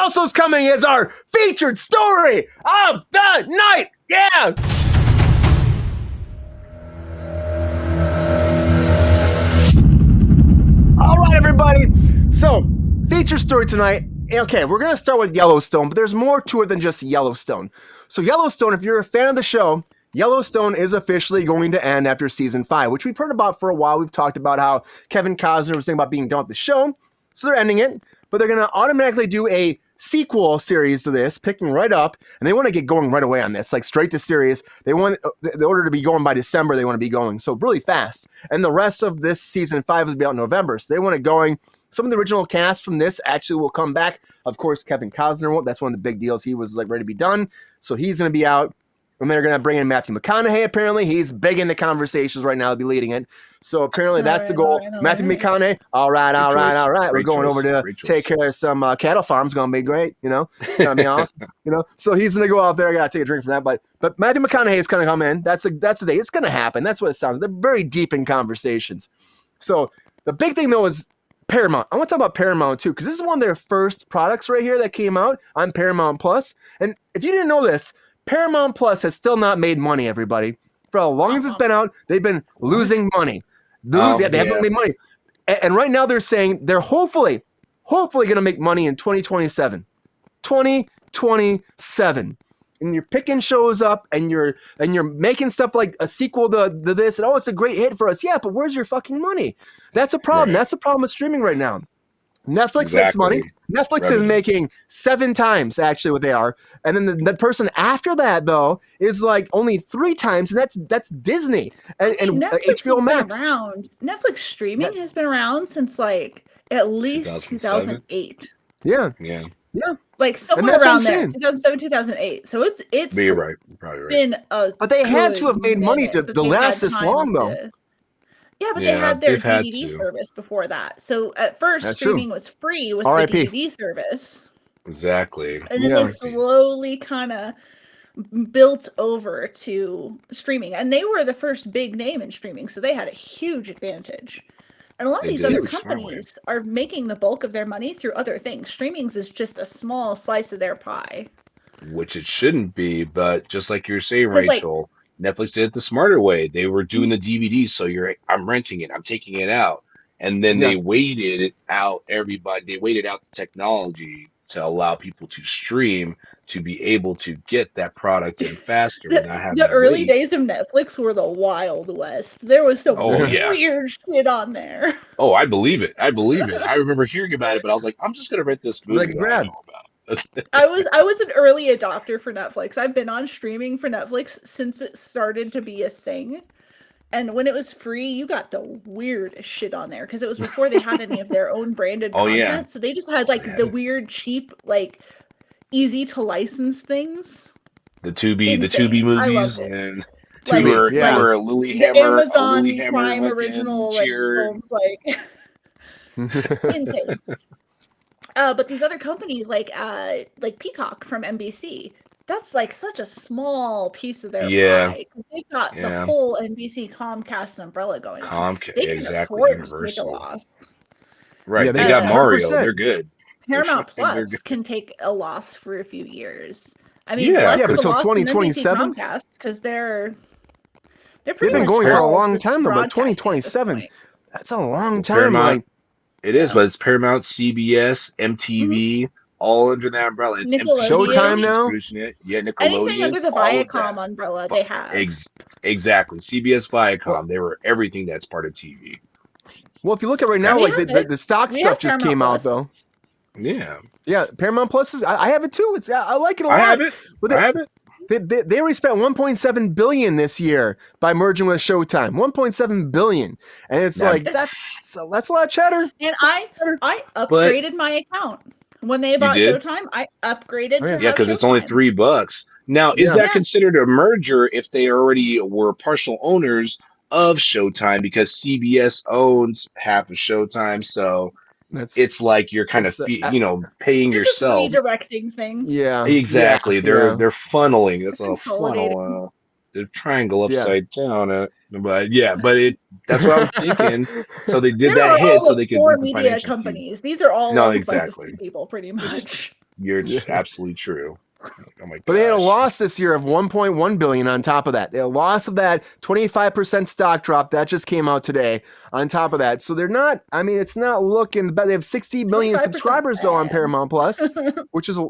also is coming as our featured story of the night. Yeah. All right, everybody. So, feature story tonight. Okay, we're going to start with Yellowstone, but there's more to it than just Yellowstone. So, Yellowstone, if you're a fan of the show, Yellowstone is officially going to end after season 5, which we've heard about for a while. We've talked about how Kevin Costner was saying about being done with the show. So they're ending it, but they're going to automatically do a sequel series to this, picking right up, and they want to get going right away on this, like straight to series. They want, in order to be going by December, they want to be going so really fast. And the rest of this season 5 will be out in November, so they want to going. Some of the original cast from this actually will come back. Of course, Kevin Costner won't. That's one of the big deals. He was like ready to be done, so he's going to be out. And they're going to bring in Matthew McConaughey, apparently. He's big in the conversations right now to be leading it. So apparently that's the goal. Matthew McConaughey, all right. We're going over to take care of some cattle farms. Going to be great, you know. It's going to be awesome, you know. So he's going to go out there. I got to take a drink for that. But Matthew McConaughey is going to come in. That's the thing. It's going to happen. That's what it sounds like. They're very deep in conversations. So the big thing, though, is Paramount. I want to talk about Paramount, too, because this is one of their first products right here that came out on Paramount Plus. And if you didn't know this, Paramount Plus has still not made money, everybody. For as long as it's been out, they've been losing money. They haven't made money. And right now they're saying they're hopefully going to make money in 2027. 2027. And you're picking shows up and you're making stuff like a sequel to this, and it's a great hit for us. Yeah, but where's your fucking money? That's a problem. Right. That's the problem with streaming right now. Netflix makes money. Netflix is making 7 times actually what they are, and then the person after that though is like only 3 times, and that's Disney and HBO Max. Netflix streaming has been around since like at least 2008. Yeah. Like somewhere around there, 2007, 2008. So it's. But you're right. You're probably right. Been but they had to have made money to last this long though. Yeah, but they had their DVD service before that. So at first, streaming was free with the DVD service. Exactly. And then they slowly kind of built over to streaming. And they were the first big name in streaming, so they had a huge advantage. And a lot of these other companies are making the bulk of their money through other things. Streamings is just a small slice of their pie. Which it shouldn't be, but just like you're saying, Rachel, Netflix did it the smarter way. They were doing the DVDs, so I'm renting it, I'm taking it out, and then they waited out everybody. They waited out the technology to allow people to stream to be able to get that product in faster. The early days of Netflix were the Wild West. There was some weird shit on there. Oh, I believe it. I remember hearing about it, but I was like, I'm just gonna rent this movie that I know about. I was an early adopter for Netflix. I've been on streaming for Netflix since it started to be a thing. And when it was free, you got the weirdest shit on there because it was before they had any of their own branded content. Yeah. So they just had like the weird, cheap, like easy to license things. The Tubi movies and Tubi, where Lilyhammer, Amazon Prime original films, insane. But these other companies like Peacock from NBC, that's like such a small piece of their pie. They've got the whole NBC Comcast umbrella going on. They can afford to take a loss. Right, they got Mario. 100%. They're good. Paramount Plus can take a loss for a few years. I mean, but until 2027, because they've been going for a long time though. But 2027, that's a long time. It is, but it's Paramount, CBS, MTV, all under that umbrella. It's Showtime now. Yeah, Nickelodeon. Anything under the Viacom umbrella, they have. Exactly. CBS, Viacom. They were everything that's part of TV. Well, if you look at right now, like the stock stuff just came out though. Yeah. Paramount Plus is. I have it too. I like it a lot. I have it. They already spent $1.7 billion this year by merging with Showtime. $1.7 billion, and it's like that's a lot of cheddar. And I upgraded my account when they bought Showtime. I upgraded. To because it's only $3. Now, is that considered a merger if they already were partial owners of Showtime because CBS owns half of Showtime? So it's like you're kind of paying yourself, just redirecting things. Yeah, exactly. They're funneling. That's a funnel. The triangle upside down. But that's what I'm thinking. So they did that hit so they could do the media companies. These are all exactly people, pretty much. You're absolutely true. Oh my god! But they had a loss this year of 1.1 billion on top of that. They had a loss of that 25% stock drop that just came out today on top of that. So they're not, I mean, it's not looking bad. They have 60 million subscribers though on Paramount Plus, which is a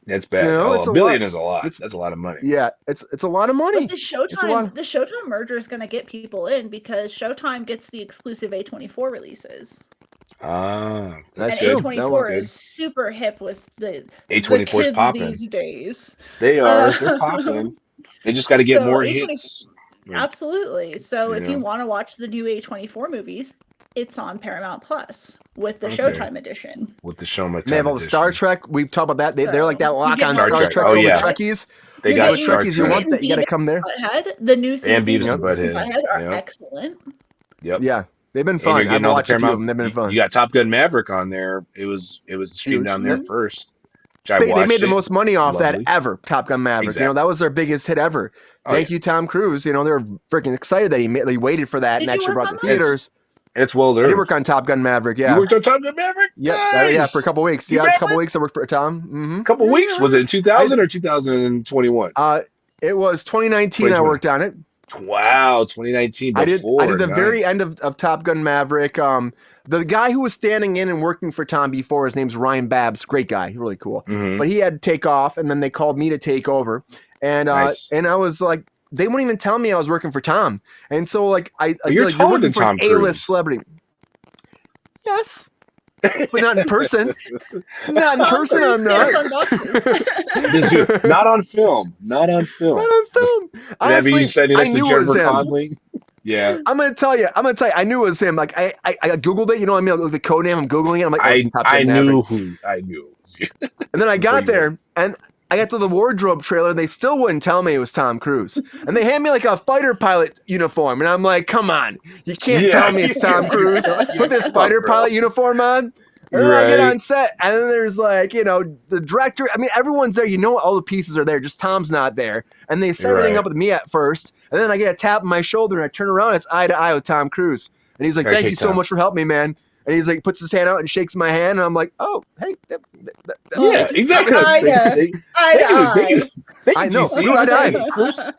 that's bad. You know, a billion is a lot. That's a lot of money. Yeah, it's a lot of money. But the Showtime merger is going to get people in because Showtime gets the exclusive A24 releases. Ah, that's true. A24 is super hip with the A24 is popping these days. They're popping. They just got to get more hits. Absolutely. So if you want to watch the new A24 movies, it's on Paramount Plus with the Showtime edition. With the Showtime, they have all the Star Trek. We've talked about that. They're like that lock on Star Trek. Oh yeah, the Trekkies. They got Star Trekkies. You want that? You got to come there. The new season and Beavis and Butthead are excellent. Yep. Yeah. They've been fun. I've watched a few of them. They've been fun. You got Top Gun Maverick on there. It was streamed down there first. They made the most money off that ever. Top Gun Maverick. Exactly. You know, that was their biggest hit ever. Thank you, Tom Cruise. You know, they're freaking excited that he waited for that and actually brought the theaters. It's well earned. I did work on Top Gun Maverick. Yeah. You worked on Top Gun Maverick? Yep. Nice. Yeah, for a couple weeks. Yeah, a couple weeks I worked for Tom. Mm-hmm. A couple weeks? Was it in 2000 or 2021? It was 2019 I worked on it. Wow, 2019. I did the very end of Top Gun Maverick. The guy who was standing in and working for Tom before, his name's Ryan Babs, great guy, really cool. Mm-hmm. But he had to take off, and then they called me to take over, and and I was like, they wouldn't even tell me I was working for Tom, and so like you're like, taller than Tom Cruise. A-list celebrity. Yes. But not in person. Not in person, I'm not. Not on film. Not on film. Not on film. Honestly, I knew it was him. Conley. Yeah. I'm gonna tell you. I knew it was him. Like I Googled it. You know what I mean? Like the code name. I'm Googling it. I'm like, I knew it was you. And then I got there, and I got to the wardrobe trailer, and they still wouldn't tell me it was Tom Cruise. And they hand me like a fighter pilot uniform, and I'm like, come on, you can't tell me it's Tom Cruise. Put this fighter pilot uniform on. And then I get on set, and then there's like, you know, the director. I mean, everyone's there. You know, all the pieces are there. Just Tom's not there. And they set everything up with me at first, and then I get a tap on my shoulder, and I turn around. It's eye to eye with Tom Cruise, and he's like, "Thank you so much for helping me, man." And he's like, puts his hand out and shakes my hand, and I'm like, "Oh, hey, yeah, exactly." I know.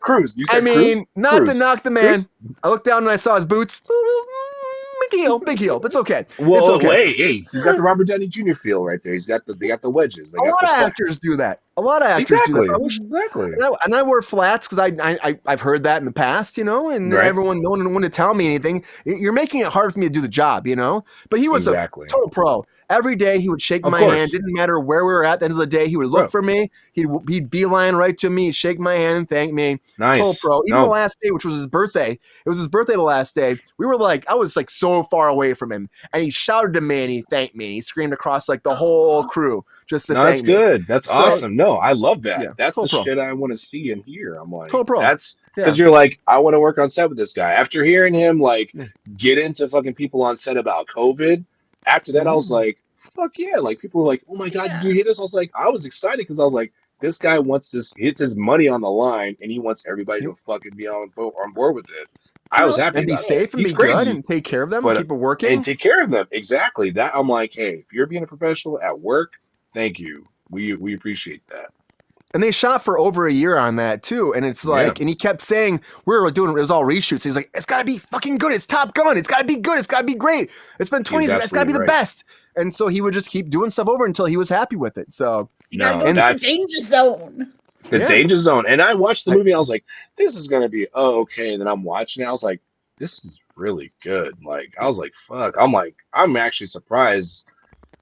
Cruise. You said I mean, Cruise? Not Cruise. to knock the man. Cruise? I looked down and I saw his boots. Big heel. It's okay. Whoa, it's okay. Hey, he's got the Robert Downey Jr. feel right there. They got the wedges. A lot of actors do that. A lot of actors do that. Exactly. And I wear flats because I've heard that in the past, you know, and everyone, no one wanted to tell me anything. You're making it hard for me to do the job, you know. But he was a total pro. Every day he would shake my hand. Didn't matter where we were at the end of the day. He would look for me. He'd beeline right to me, shake my hand, and thank me. Nice. Total pro. Even the last day, which was his birthday. It was his birthday the last day. We were like, I was like so far away from him, and he shouted to me and he thanked me. He screamed across like the whole crew just to thank me. That's good. That's awesome. No, I love that. Yeah, that's the shit I want to see and hear. I'm like, total pro. That's because you're like, I want to work on set with this guy. After hearing him like get into fucking people on set about COVID, after that I was like, fuck yeah. Like people were like, oh my God, did you hear this? I was like, I was excited because I was like, this guy wants this, hits his money on the line, and he wants everybody to fucking be on board with it. I was happy and about be safe it. and be good and take care of them, keep it working. And take care of them. Exactly. That I'm like, hey, if you're being a professional at work, thank you. We appreciate that. And they shot for over a year on that too. And it's like, and he kept saying, we were doing, it was all reshoots. He's like, it's got to be fucking good. It's Top Gun. It's got to be good. It's got to be great. It's been 20 years. It's got to be the best. And so he would just keep doing stuff over until he was happy with it. So, the danger zone. The danger zone. And I watched the movie. I was like, this is going to be okay. And then I'm watching it. I was like, this is really good. Like, I was like, fuck. I'm like, I'm actually surprised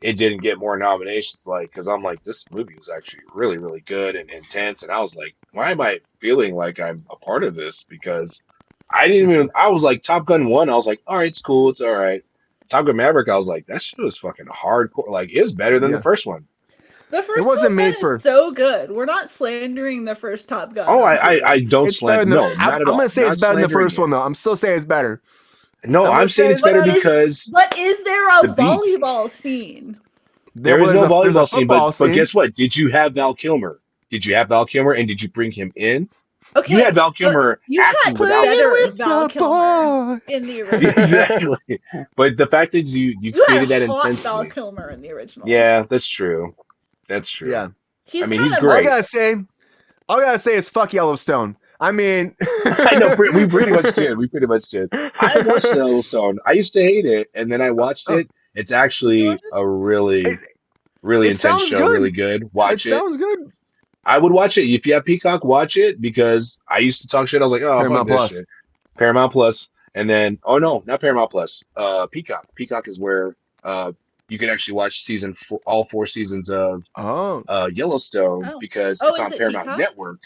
it didn't get more nominations. Like, because I'm like, this movie was actually really, really good and intense. And I was like, why am I feeling like I'm a part of this? Because I was like, Top Gun 1. I was like, all right, it's cool. It's all right. Top Gun Maverick, I was like, that shit was fucking hardcore. Like, it's better than the first one. The first Top Gun is so good. We're not slandering the first Top Gun. Oh, I don't slander. No, not at all. I'm going to say it's better than the first one, though. I'm still saying it's better. No, I'm saying it's better because... But is there a volleyball scene? There is no volleyball scene, but guess what? Did you have Val Kilmer? Did you have Val Kilmer, and did you bring him in? Okay, you had Val Kilmer acting without better Val Kilmer in the original. Exactly. But the fact is you created that intensity. Val Kilmer in the original. Yeah, that's true. That's true. Yeah. I mean, he's kinda great. All I gotta say is fuck Yellowstone. I mean, I know we pretty much did. We pretty much did. I watched Yellowstone. I used to hate it, and then I watched it. It's actually a it, really it intense sounds show. good. Really good. Watch It it. sounds good. I would watch it if you have Peacock. Watch it because I used to talk shit. I was like, oh, fuck Paramount this Plus. shit. Paramount Plus, and then no, not Paramount Plus. Peacock. Peacock is where you can actually watch all 4 seasons of Yellowstone because it's is on it Paramount Peacock? Network.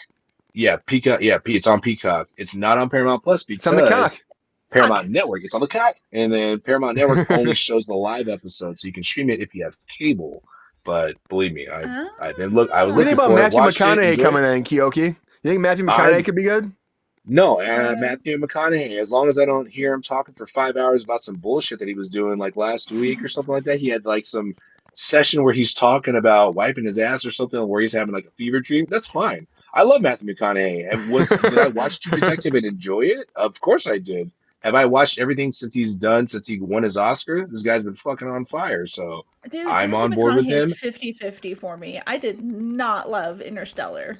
Yeah, Peacock. Yeah, it's on Peacock. It's not on Paramount Plus It's on the because cock. Paramount Network. It's on the cock, and then Paramount Network only shows the live episodes, so you can stream it if you have cable. But believe me, I was What do you think looking about for it, Matthew watched it, McConaughey enjoyed coming it. in, Keoki? You think Matthew McConaughey could be good? No, Matthew McConaughey. As long as I don't hear him talking for 5 hours about some bullshit that he was doing like last week or something like that. He had like some session where he's talking about wiping his ass or something, where he's having like a fever dream. That's fine. I love Matthew McConaughey. Did I watch True Detective and enjoy it? Of course I did. Have I watched everything since he won his Oscar? This guy's been fucking on fire, so Dude, I'm Matthew on board with McConaughey's him. 50-50 for me. I did not love Interstellar.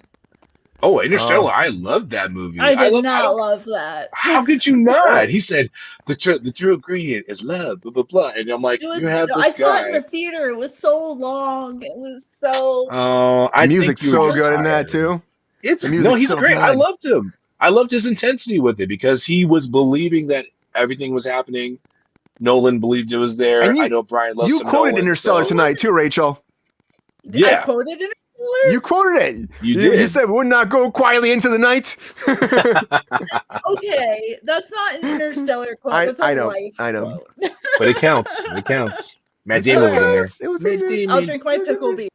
Oh, Interstellar! I love that movie. I did not love that. How could you not? He said the true ingredient is love. Blah blah blah. And I'm like, you have I this saw it in guy. the theater. It was so long. It was so. Oh, The music's so good in that too. He's great. Good. I loved him. I loved his intensity with it because he was believing that everything was happening. Nolan believed it was there. And I know Brian loves you some quoted Nolan, Interstellar tonight too, Rachel. Yeah. I quoted Interstellar? You quoted it. You did. You said, "Would not go quietly into the night." Okay, that's not an Interstellar quote. That's a I know. life quote. But it counts. It counts. Matt Damon was in there. It was in there. I'll drink my pickle beer.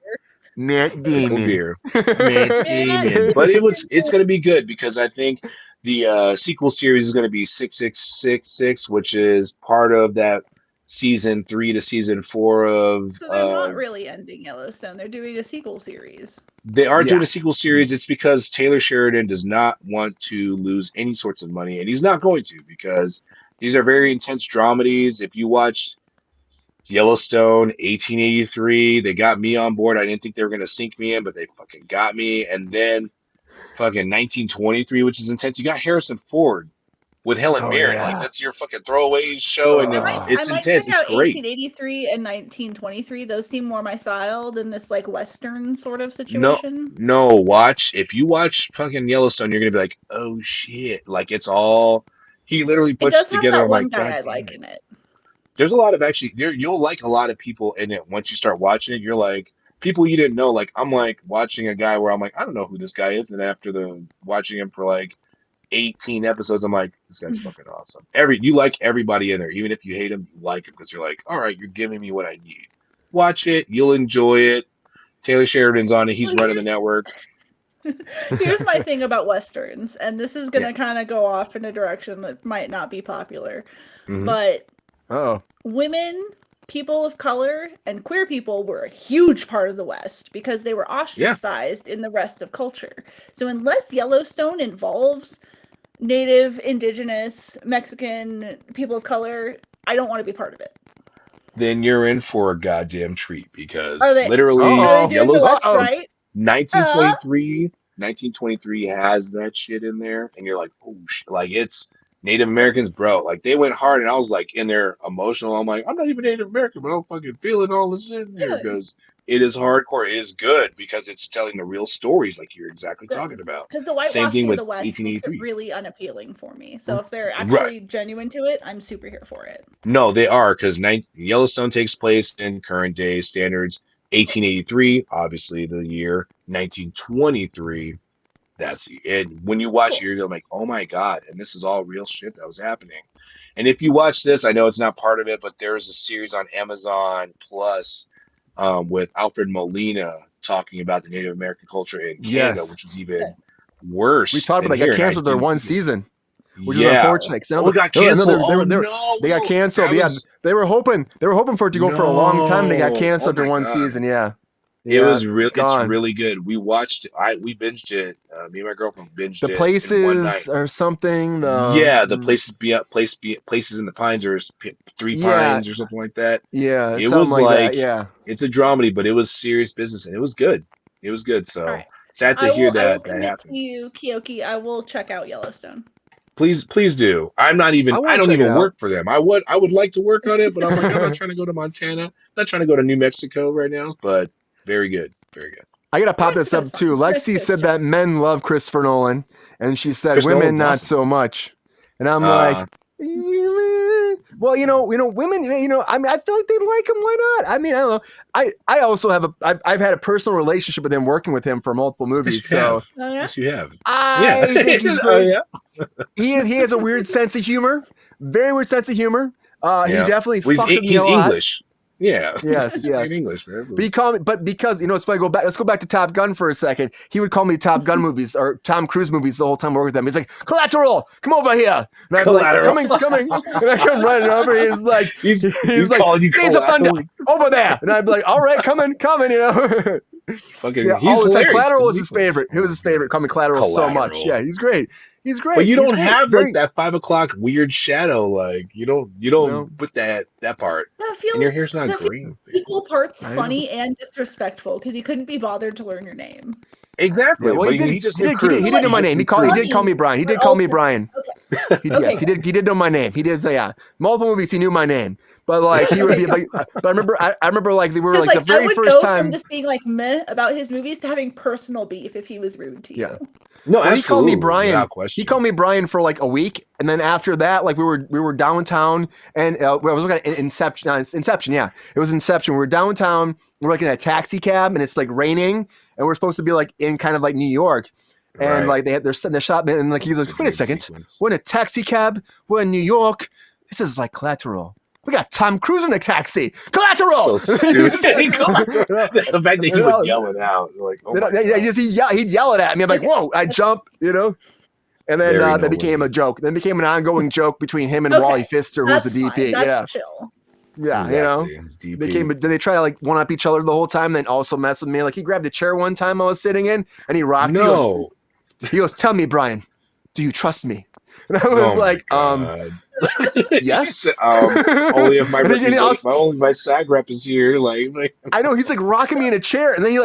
Matt Damon. Beer. Matt Damon. But it's going to be good because I think the sequel series is going to be 6666, which is part of that season 3 to season 4 of. So they're not really ending Yellowstone. They're doing a sequel series. They are doing a sequel series. It's because Taylor Sheridan does not want to lose any sorts of money, and he's not going to because these are very intense dramedies. If you watch Yellowstone, 1883, they got me on board. I didn't think they were going to sink me in, but they fucking got me. And then fucking 1923, which is intense. You got Harrison Ford with Helen Mirren. Yeah. Like, that's your fucking throwaway show, and it's intense. It's great. 1883 and 1923. Those seem more my style than this like Western sort of situation. No, if you watch fucking Yellowstone, you're going to be like, oh shit. Like, it's all, he literally puts together. That one guy I like in it. There's a lot of you'll like a lot of people in it. Once you start watching it, you're like, people you didn't know. Like, I'm like watching a guy where I'm like, I don't know who this guy is. And after watching him for like 18 episodes, I'm like, this guy's fucking awesome. You like everybody in there. Even if you hate him, you like him because you're like, all right, you're giving me what I need. Watch it. You'll enjoy it. Taylor Sheridan's on it. He's running the network. Here's my thing about Westerns. And this is going to kind of go off in a direction that might not be popular. Mm-hmm. But women, people of color, and queer people were a huge part of the West because they were ostracized in the rest of culture. So unless Yellowstone involves Native, Indigenous, Mexican, people of color, I don't want to be part of it. Then you're in for a goddamn treat because literally Yellowstone, right? 1923 has that shit in there, and you're like, oh shit, like it's Native Americans, bro. Like they went hard, and I was like in there emotional. I'm like, I'm not even Native American, but I'm fucking feeling all this in there because it is hardcore. It is good because it's telling the real stories, like you're exactly talking about. Because the whitewashing of the West makes it really unappealing for me. So if they're actually genuine to it, I'm super here for it. No, they are because Yellowstone takes place in current day standards. 1883, obviously the year. 1923. That's it. When you watch it, you're like, oh my God. And this is all real shit that was happening. And if you watch this, I know it's not part of it, but there's a series on Amazon Plus with Alfred Molina talking about the Native American culture in Canada, which was even worse. We talked about it. They got canceled their one season, which is unfortunate. It got canceled. They got canceled. They were hoping for it to go for a long time. They got canceled after one season. Yeah. It's really good. We binged it. Me and my girlfriend binged The it in one night. places or something. The places in the Pines or Three Yeah, Pines or something like that. yeah, It something was like that. like Yeah. it's a dramedy, but it was serious business and it was good. It was good. All So right. sad to hear I will that commit happened. to you, Keoki. I will check out Yellowstone. Please do. I want to don't check it even out. work for them. I would like to work on it, but I'm like, I'm not trying to go to Montana. I'm not trying to go to New Mexico right now, but very good. Very good. I gotta pop this Mexico's up too. fun. Lexi Mexico's said chill. that men love Christopher Nolan, and she said Chris women Nolan's not awesome. so much. And I'm like, well, women, I mean, I feel like they like him. Why not? I mean, I don't know. I also I've had a personal relationship with him, working with him for multiple movies. So Oh, yeah? Yes, you have. I Yeah. think he's Oh great. yeah. He has a weird sense of humor, very weird sense of humor. He Yeah. definitely Well, fucks with me he's a lot. English. Yeah. Yes, He's yes. English, man. But he called me, but because it's funny. Let's go back to Top Gun for a second. He would call me Top Gun movies or Tom Cruise movies the whole time I worked with them. He's like, Collateral, come over here, and I'd be like, coming, and I come running over. He's like, he's like, calling you Days of Thunder Collateral. over there, and I'd be like, all right, coming, Fucking, yeah, he's all the time. hilarious. Collateral was his favorite. He was his favorite. Call me Collateral so much. Collateral. Yeah, he's great. He's great. But you He's don't great. have Very, like that 5 o'clock weird shadow. Like you don't No. put that part. That feels, And your hair's not that feels green. equal parts I know. funny and disrespectful because he couldn't be bothered to learn your name. Exactly. Yeah, well, but he did. he just He did know my name. He did call me Brian. He did call me Brian. Yes, he did know my name. He did say, yeah. Multiple movies, he knew my name. But like he would be like, but I remember like we were like the very I would first go time. from just being like meh about his movies to having personal beef if he was rude to you. Yeah. No, Well, absolutely. he called me Brian. Without question. He called me Brian for like a week, and then after that, like we were downtown, and I was looking at Inception. Inception, yeah, it was Inception. We were downtown. We're looking at a taxi cab, and it's like raining, and we're supposed to be like in kind of like New York, and like they're setting the shot, and like he's like, wait a second, we're in a taxi cab, we're in New York. This is like Collateral. We got Tom Cruise in the taxi. Collateral. So stupid. The fact that he would yell it out, like, oh my God. He'd yell it at me. I'm like, whoa! I jump, and then that became a joke. Then became an ongoing joke between him and Wally Pfister, who's the DP. That's chill. Yeah, Exactly. Then they try to like one up each other the whole time. Then also mess with me. Like he grabbed a chair one time I was sitting in, and he rocked. No. He goes, "Tell me, Brian, do you trust me?" And I was like, yes. Only if my SAG rep is here. Like I know he's like rocking me in a chair, and then he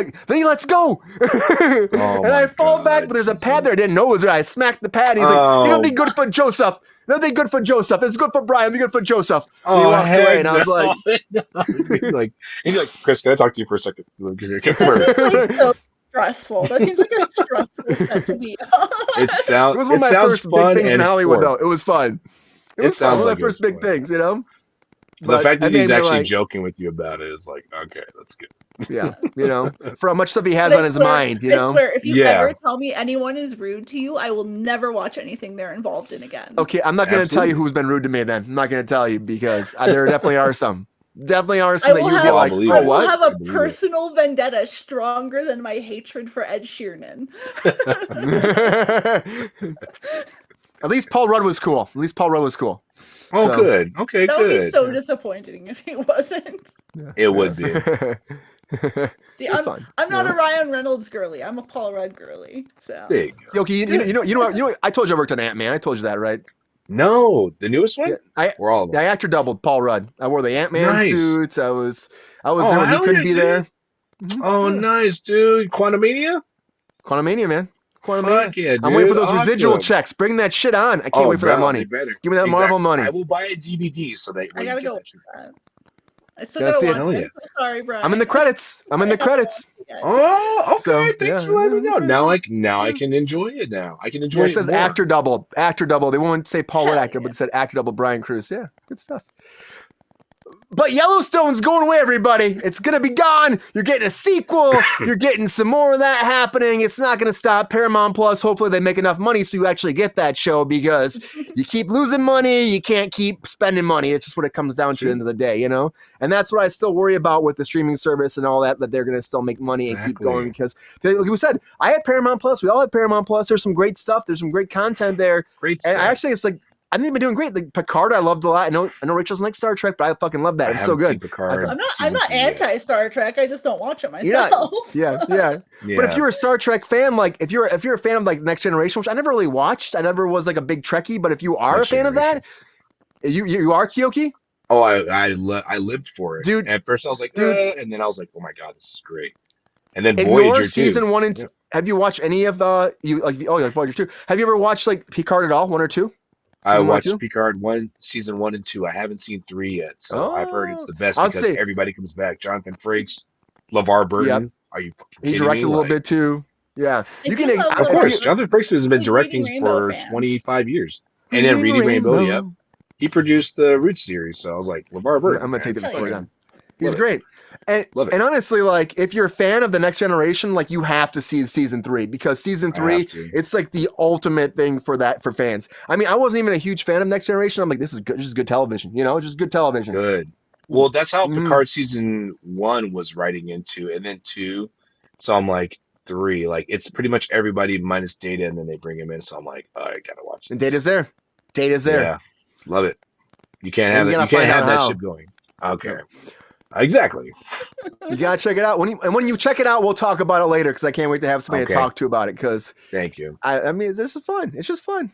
lets go, and I fall back, but there's a pad there. I didn't know it was there. I smacked the pad. And he's like, "It'll be good for Joseph. It'll be good for Joseph. It's good for Brian. It'll be good for Joseph." And he walked away, and I was like, he's like, Chris, can I talk to you for a second? So stressful. That seems like a stressful set to be on. It was one of my first big things in Hollywood, though. It was fun. It was fun. One of my first big things, The fact that he's actually joking with you about it is like, okay, that's good. Yeah, for how much stuff he has on his mind, I swear, if you ever tell me anyone is rude to you, I will never watch anything they're involved in again. Okay, I'm not going to tell you who's been rude to me then. I'm not going to tell you because there definitely are some. Definitely are some that you'd be like, I will have a personal vendetta stronger than my hatred for Ed Sheeran. At least Paul Rudd was cool. Oh, so, good. Okay, that good. would be so disappointing if he wasn't. It would be. See, I'm not a Ryan Reynolds girly. I'm a Paul Rudd girly. So. Yoki, you know, I told you I worked on Ant-Man. I told you that, right? No, the newest one. Yeah, We're all. I actor doubled Paul Rudd. I wore the Ant-Man suits. I was there when he couldn't be there. Oh, nice, dude! Quantumania, man. Fuck yeah, dude. I'm waiting for those residual checks. Bring that shit on. I can't wait for that money. Give me that Marvel money. I will buy a DVD so that I gotta go. I still gotta gotta watch it. Sorry, Brian. I'm in the credits. Oh, okay. Thanks for letting me know. Now I can enjoy it. Now I can enjoy it. It says more. Actor double. They won't say Paul Rudd actor, but it said actor double Brian Cruz. Yeah, good stuff. But Yellowstone's going away, everybody. It's going to be gone. You're getting a sequel. You're getting some more of that happening. It's not going to stop. Paramount Plus, hopefully they make enough money so you actually get that show because you keep losing money. You can't keep spending money. It's just what it comes down to at the end of the day, And that's what I still worry about with the streaming service and all that they're going to still make money and keep going because, like we said, I had Paramount Plus. We all had Paramount Plus. There's some great stuff. There's some great content there. Great stuff. And actually, it's like, I think they've been doing great. Like Picard, I loved a lot. I know Rachel's like Star Trek, but I fucking love that. I It's so haven't seen good. Picard. I'm not anti Star Trek. I just don't watch it Yeah, myself. yeah. But if you're a Star Trek fan, like if you're a fan of like Next Generation, which I never really watched, I never was like a big Trekkie. But if you are Next a fan of that, you are Keoki. Oh, I lived for it, dude. At first, I was like, and then I was like, oh my god, this is great. And then Ignore Voyager season too. 1 and 2. Have you watched any of like Voyager 2? Have you ever watched like Picard at all, 1 or 2? I watched Picard season 1 and 2. I haven't seen 3 yet, so I've heard it's the best because everybody comes back. Jonathan Frakes, LeVar Burton. Yep. Are you fucking kidding me? He directed a little bit too. Yeah, you can. Of course, Jonathan Frakes has been directing for 25 years, and then Reading Rainbow. Yep, he produced the Roots series. So I was like, LeVar Burton. I'm gonna take it before you're done. He's great. And honestly, like if you're a fan of the Next Generation, like you have to see season 3 because season 3, it's like the ultimate thing for fans. I mean, I wasn't even a huge fan of Next Generation. I'm like, this is good, just good television, just good television. Good. Well, that's how Picard season 1 was writing into, and then 2. So I'm like 3, like it's pretty much everybody minus Data, and then they bring him in. So I'm like, I gotta watch this. And Data's there. Yeah, love it. You can't have that. You can't have that shit going. Okay. Yep. Exactly. You gotta check it out. When you check it out, we'll talk about it later because I can't wait to have somebody to talk to about it. Because thank you. I mean, this is fun. It's just fun.